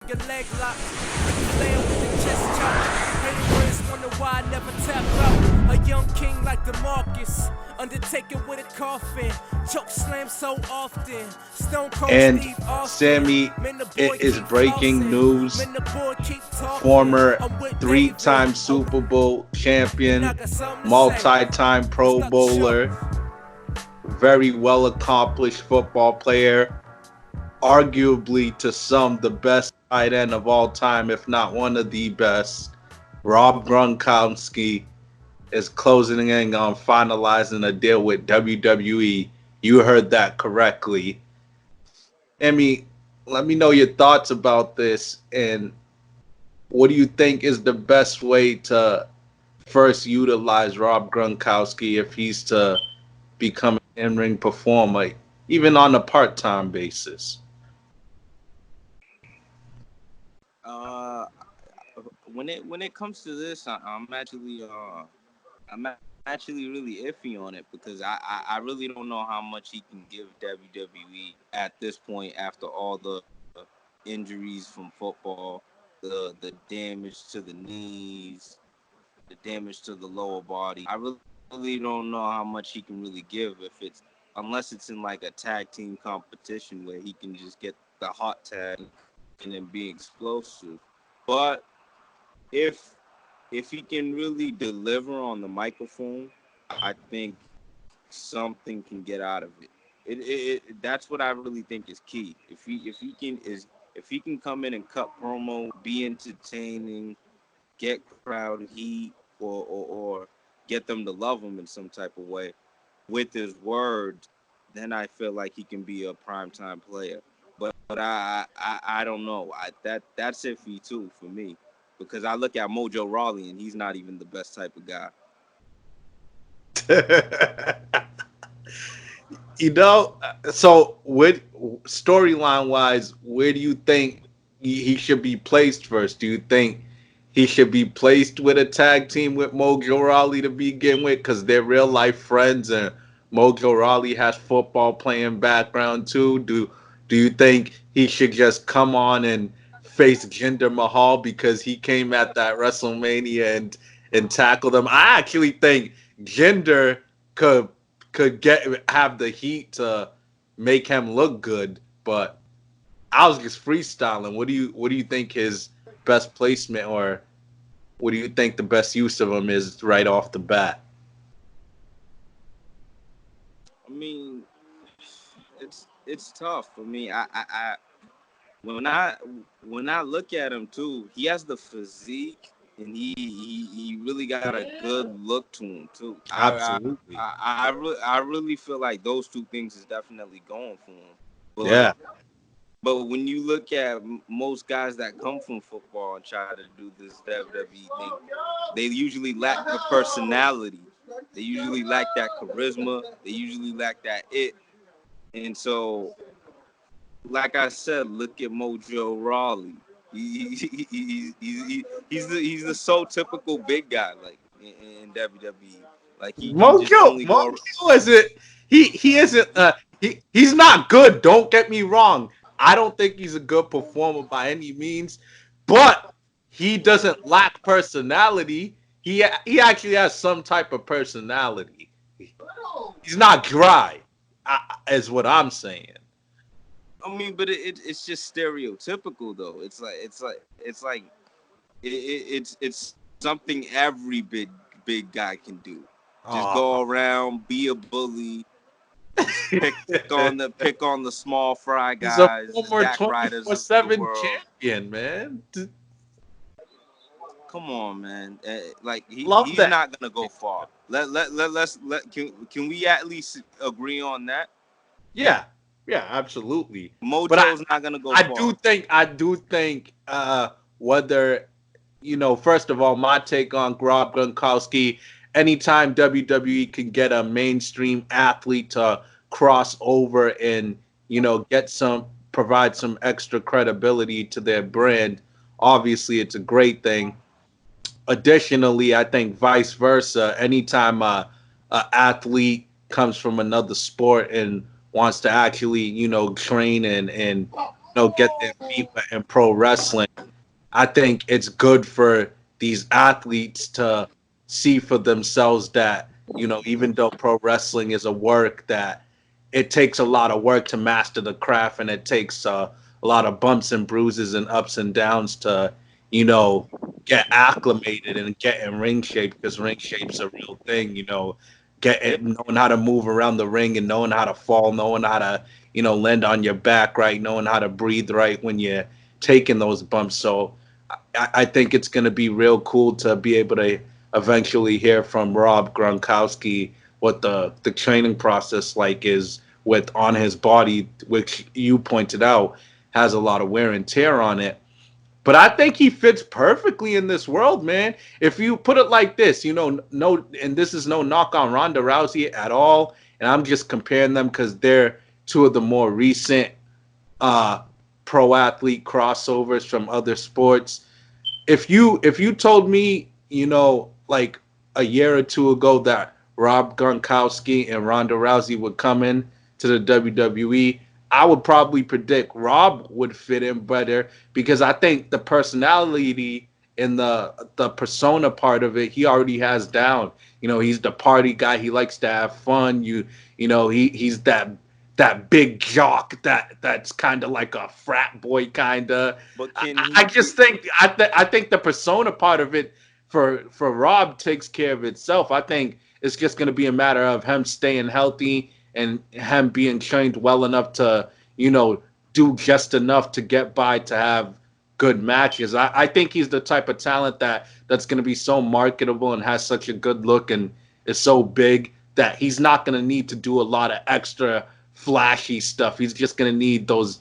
Your leg lock, laying with the chest chop. Haters wonder why I never tap out. A young king like DeMarcus, Undertaker with a coffin, choke slam so often. Stone Cold And Steve Austin. Sammy, Man, the boy it is keep breaking flossing. news. Man, the boy keep talking. Former I'm with David. three-time Oh, Super Bowl and I champion, got something to say. multi-time Pro What's up, Chuck? Bowler, very well accomplished football player, arguably to some the best tight end of all time, if not one of the best. Rob Gronkowski is closing in on finalizing a deal with WWE. You heard that correctly. Emmy, let me know your thoughts about this and what do you think is the best way to first utilize Rob Gronkowski if he's to become an in-ring performer, even on a part-time basis? Uh, when it comes to this, I'm actually really iffy on it because I really don't know how much he can give WWE at this point after all the injuries from football, the damage to the knees, the damage to the lower body. I really don't know how much he can really give if it's unless it's in like a tag team competition where he can just get the hot tag and then be explosive. But if if he can really deliver on the microphone, I think something can get out of it. That's what I really think is key. If he can come in and cut promo, be entertaining, get crowd heat, or get them to love him in some type of way with his words, then I feel like he can be a primetime player. But I don't know. That's iffy too for me because I look at Mojo Rawley and he's not even the best type of guy. So with storyline wise, where do you think he should be placed first? Do you think he should be placed with a tag team with Mojo Rawley to begin with because they're real life friends and Mojo Rawley has football playing background too? Do you think he should just come on and face Jinder Mahal because he came at that WrestleMania and tackled him? I actually think Jinder could get have the heat to make him look good, but I was just freestyling. What do you think his best placement or what do you think the best use of him is right off the bat? I mean, it's tough for me. I when I when I look at him too, he has the physique and he really got a good look to him too. Absolutely. I really feel like those two things is definitely going for him. But Yeah. but when you look at most guys that come from football and try to do this WWE thing, they usually lack the personality. They usually lack that charisma. They usually lack that it. And so, like I said, look at Mojo Rawley. He's the so typical big guy like in WWE. Like he can just only go. Mojo isn't he isn't he's not good, don't get me wrong. I don't think he's a good performer by any means, but he doesn't lack personality. He actually has some type of personality. He's not dry, is what I'm saying. I mean, but it's just stereotypical though. It's something every big guy can do. Just Aw. go around, be a bully, pick on the small fry He's a guys, the former Zack Ryders of the 24/7 world. champion, man. Come on, man. Like Love he's that. not gonna go far. Let's can we at least agree on that? Yeah, yeah, absolutely. But Mojo's not gonna go far. I do think whether first of all, my take on Rob Gronkowski, anytime WWE can get a mainstream athlete to cross over and get some provide some extra credibility to their brand, obviously it's a great thing. Additionally, I think vice versa. Anytime a athlete comes from another sport and wants to actually, train and get their feet wet in pro wrestling. I think it's good for these athletes to see for themselves that, even though pro wrestling is a work, that it takes a lot of work to master the craft, and it takes a lot of bumps and bruises and ups and downs to, you know, get acclimated and get in ring shape, because ring shape's a real thing, Yeah, knowing how to move around the ring and knowing how to fall, knowing how to, land on your back right, knowing how to breathe right when you're taking those bumps. So I think it's going to be real cool to be able to eventually hear from Rob Gronkowski what the training process like is with on his body, which you pointed out has a lot of wear and tear on it. But I think he fits perfectly in this world, man. If you put it like this, no, and this is no knock on Ronda Rousey at all, and I'm just comparing them because they're two of the more recent uh, pro athlete crossovers from other sports. If you told me, like a year or two ago that Rob Gronkowski and Ronda Rousey would come in to the WWE, I would probably predict Rob would fit in better because I think the personality and the persona part of it he already has down. He's the party guy. He likes to have fun. He's that big jock that's kind of like a frat boy kind of. but I, can I he just be? think I think the persona part of it for Rob takes care of itself. I think it's just going to be a matter of him staying healthy and him being trained well enough to do just enough to get by to have good matches. I think he's the type of talent that's going to be so marketable and has such a good look and is so big that he's not going to need to do a lot of extra flashy stuff. He's just going to need those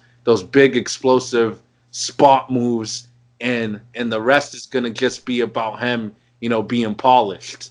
big explosive spot moves, and the rest is going to just be about him, being polished.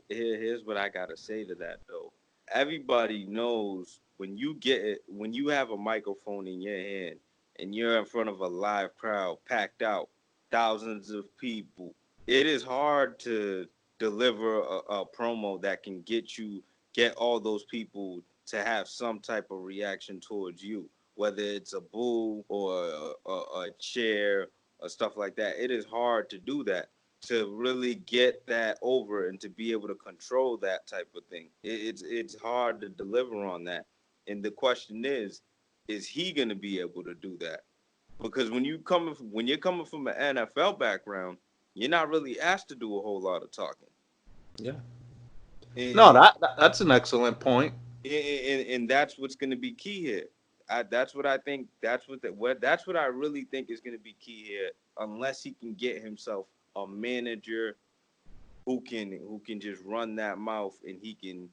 Here's what I gotta say to that though. Everybody knows when you get it, when you have a microphone in your hand and you're in front of a live crowd, packed out, thousands of people. It is hard to deliver a promo that can get all those people to have some type of reaction towards you, whether it's a boo or a chair or stuff like that. It is hard to do that, to really get that over and to be able to control that type of thing. It's hard to deliver on that. And the question is he going to be able to do that? Because when you're coming from an NFL background, you're not really asked to do a whole lot of talking. Yeah. No, And, that's an excellent point. and that's what's going to be key here. That's what I think. That's what I really think is going to be key here. Unless he can get himself a manager who can just run that mouth and he can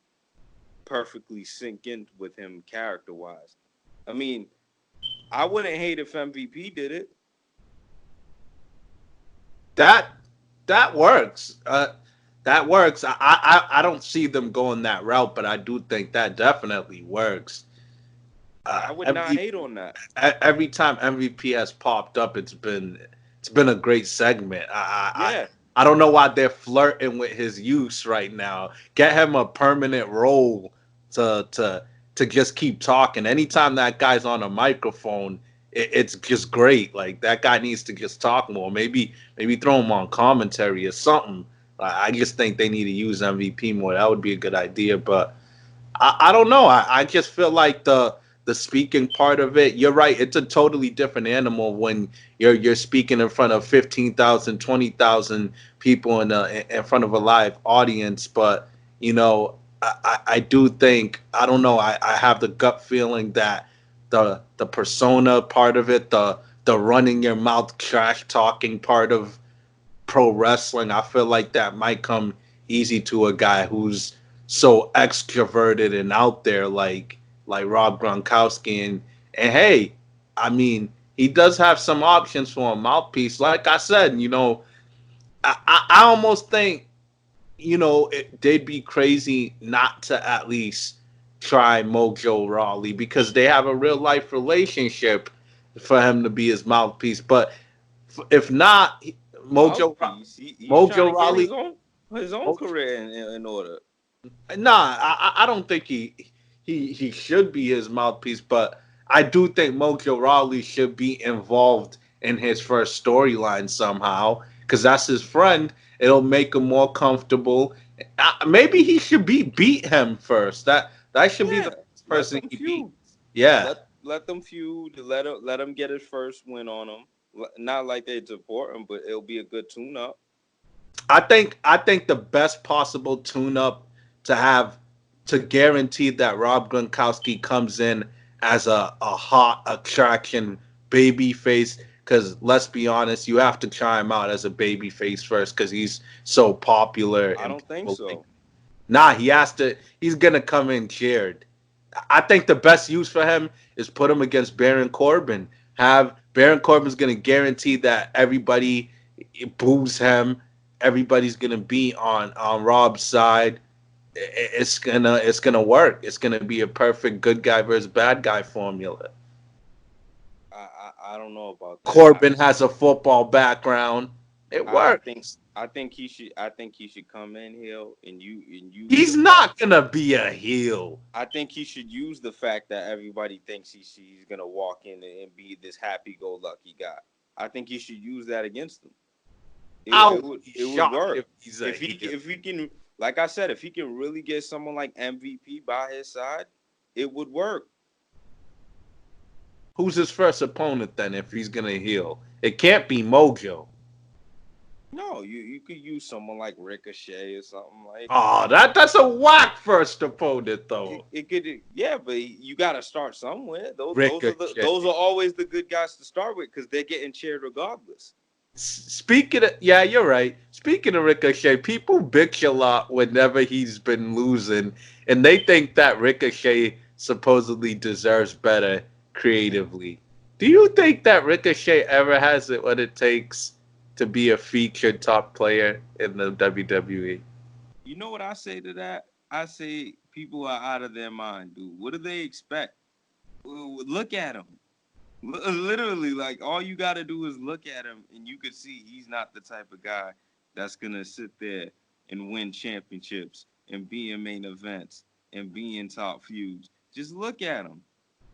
perfectly sink in with him character wise. I mean, I wouldn't hate if MVP did it. That that works. That works. I don't see them going that route, but I do think that definitely works. I would not Every hate on that. every time MVP has popped up, it's been a great segment. Yeah, I don't know why they're flirting with his use right now. Get him a permanent role to just keep talking. Anytime that guy's on a microphone, it's just great. Like that guy needs to just talk more. Maybe throw him on commentary or something. I just think they need to use MVP more. That would be a good idea, but I don't know. I just feel like the speaking part of it, you're right. It's a totally different animal when you're speaking in front of 15,000, 20,000 people in front of a live audience. But, I do think, I don't know, I have the gut feeling that the persona part of it, the running your mouth trash talking part of pro wrestling, I feel like that might come easy to a guy who's so extroverted and out there like Rob Gronkowski, and hey, I mean he does have some options for a mouthpiece. Like I said, I almost think they'd be crazy not to at least try Mojo Rawley because they have a real life relationship for him to be his mouthpiece. But if not, Mojo mouthpiece. He's trying Mojo to get Rawley. his own career in order. Nah, I don't think he should be his mouthpiece, but I do think Mojo Rawley should be involved in his first storyline somehow because that's his friend. It'll make him more comfortable. Maybe he should beat him first. That should be the Yeah, first let person them he beat. feud. Yeah, Let them feud. Let him get his first win on him. Not like they support him, but it'll be a good tune up. I think the best possible tune-up to have to guarantee that Rob Gronkowski comes in as a hot attraction baby face. Because let's be honest, you have to try him out as a baby face first because he's so popular I and don't think people like. so. Nah, he has to. He's gonna come in cheered. I think the best use for him is put him against Baron Corbin. Have Baron Corbin's gonna guarantee that everybody boos him. Everybody's gonna be on Rob's side. It's gonna work. It's gonna be a perfect good guy versus bad guy formula. I don't know about that. Corbin has a football background. It I think works. I think he should come in here and use He's the fact. not gonna be a heel. I think he should use the fact that everybody thinks he's gonna walk in and be this happy-go-lucky guy. I think he should use that against him. I'll be It would shocked work if he's a heel. if he can, like I said, if he can really get someone like MVP by his side, it would work. Who's his first opponent then if he's gonna heal? It can't be Mojo. No, you could use someone like Ricochet or something like. Oh, that's a whack first opponent though. It could, yeah, but you got to start somewhere. Ricochet. Those are always the good guys to start with because they're getting cheered regardless. Speaking of, yeah, you're right. Speaking of Ricochet, people bitch a lot whenever he's been losing, and they think that Ricochet supposedly deserves better creatively. Do you think that Ricochet ever has it what it takes to be a featured top player in the WWE? You know what I say to that? I say people are out of their mind, dude. What do they expect? Look at him. Literally, like all you got to do is look at him, and you could see he's not the type of guy that's gonna sit there and win championships and be in main events and be in top feuds. Just look at him.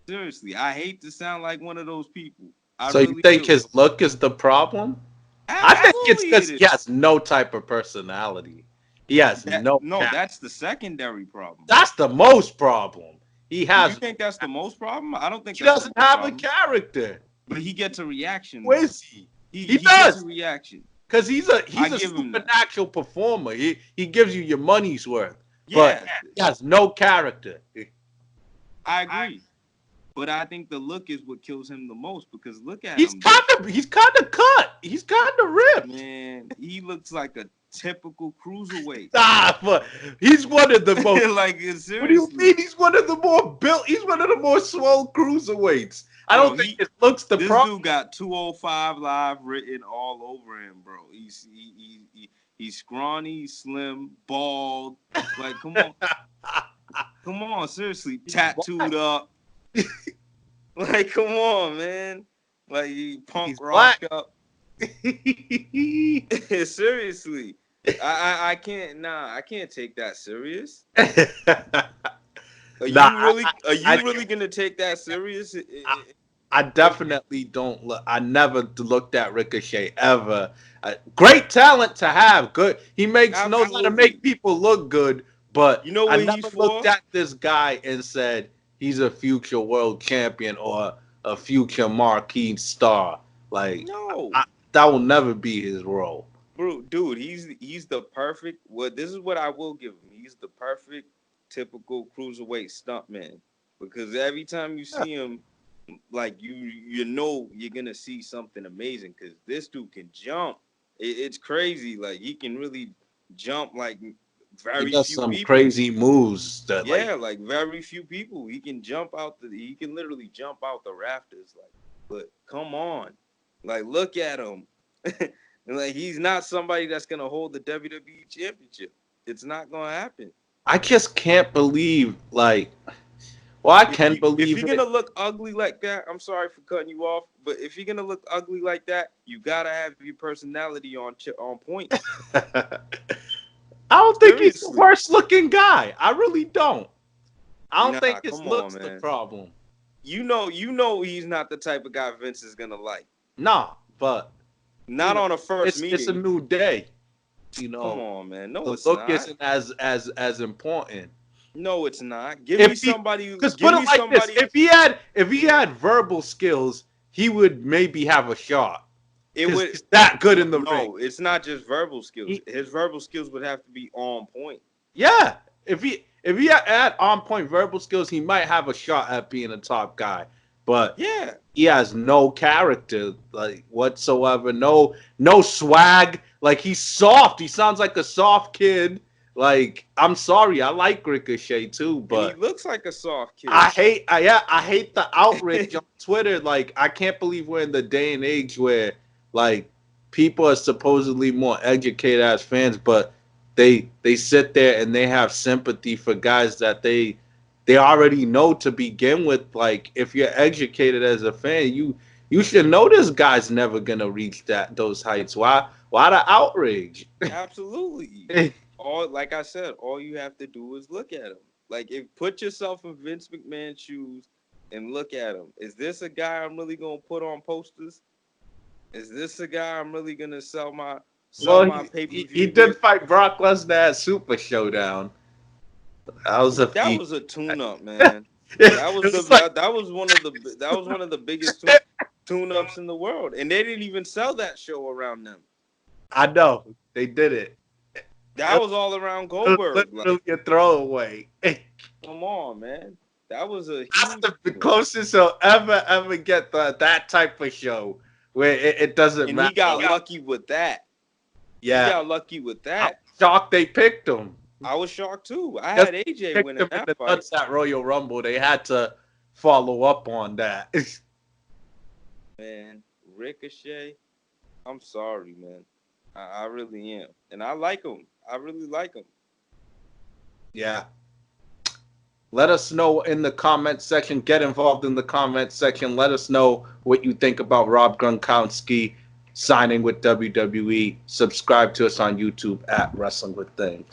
Seriously, I hate to sound like one of those people. I So you really think do. his look is the problem? I think it's Absolutely because it he is. has no type of personality. He has no. No, that's the secondary problem. That's the most problem. He You has. think that's the most problem? I don't think He that's the doesn't most have a problem. character. But he gets a reaction. Who is he? He He gets does. a reaction. Because he's I a give him that. supernatural performer. He gives you your money's worth. Yeah, But he has no character. I agree. But I think the look is what kills him the most because look at He's him. kind of cut. He's kind of ripped. Man, he looks like a typical cruiserweight. But he's one of the most. Like What do you seriously. mean? He's one of the more built. He's one of the more swole cruiserweights. I Bro, don't think it looks the This problem. dude got 205 live written all over him, bro. He's scrawny, slim, bald. Like, come on. Come on, seriously. Tattooed up. Like, come on, man. Like, he punk He's rock black. up. Seriously. I can't, I can't take that serious. Are you really gonna take that serious? I definitely don't look. I never looked at Ricochet ever. Great talent to have. Good. He knows how to Absolutely. make people look good. But You know I what never he's looked for? at this guy and said he's a future world champion or a future marquee star. Like No. that will never be his role. Bro, dude, he's the perfect. Well, this is what I will give him. He's the perfect, typical cruiserweight stuntman. Because every time you see him, like you know you're gonna see something amazing. Because this dude can jump. It's crazy. Like he can really jump. Like very He does few some people. crazy moves that Like very few people. He can he can literally jump out the rafters. Like, but come on, like look at him. And like he's not somebody that's gonna hold the WWE championship. It's not gonna happen. I just can't believe I can If believe you're it. gonna look ugly like that, I'm sorry for cutting you off, but if you're gonna look ugly like that, you gotta have your personality on point. I don't think he's the Seriously. worst looking guy. I really don't. I don't Nah, think his come on, looks the man. problem. You know he's not the type of guy Vince is gonna like. Nah, but Not on a first meeting. It's a new day. Come on, man. No, the it's look not. isn't as important. No, it's not. Give me somebody. Because put it like this: if he had verbal skills, he would maybe have a shot. He's that good in the ring. No, it's not just verbal skills. His verbal skills would have to be on point. Yeah, if he had on point verbal skills, he might have a shot at being a top guy. But yeah, he has no character like whatsoever. No swag. Like he's soft. He sounds like a soft kid. Like I'm sorry, I like Ricochet too, but and he looks like a soft kid. I hate the outrage on Twitter. Like I can't believe we're in the day and age where like people are supposedly more educated as fans, but they sit there and they have sympathy for guys that they already know to begin with. Like if you're educated as a fan, you should know this guy's never gonna reach those heights. Why the outrage? Absolutely. Like I said, all you have to do is look at him. Like put yourself in Vince McMahon's shoes and look at him. Is this a guy I'm really gonna put on posters? Is this a guy I'm really gonna sell my pay-per-view? He did fight Brock Lesnar at Super Showdown. That was a tune-up, man. That was one of the biggest tune-ups in the world, and they didn't even sell that show around them. I know they did it. That was all around Goldberg. Literally a throwaway. Come on, man. That was a huge the closest he'll ever get that type of show where it doesn't matter. And he got lucky with that. Yeah. He got lucky with that. I'm shocked they picked him. I was shocked too. I had AJ winning that fight. At Royal Rumble, they had to follow up on that. Man, Ricochet, I'm sorry, man. I really am. And I like him. I really like him. Yeah. Let us know in the comment section. Get involved in the comment section. Let us know what you think about Rob Gronkowski signing with WWE. Subscribe to us on YouTube at Wrestling with Things.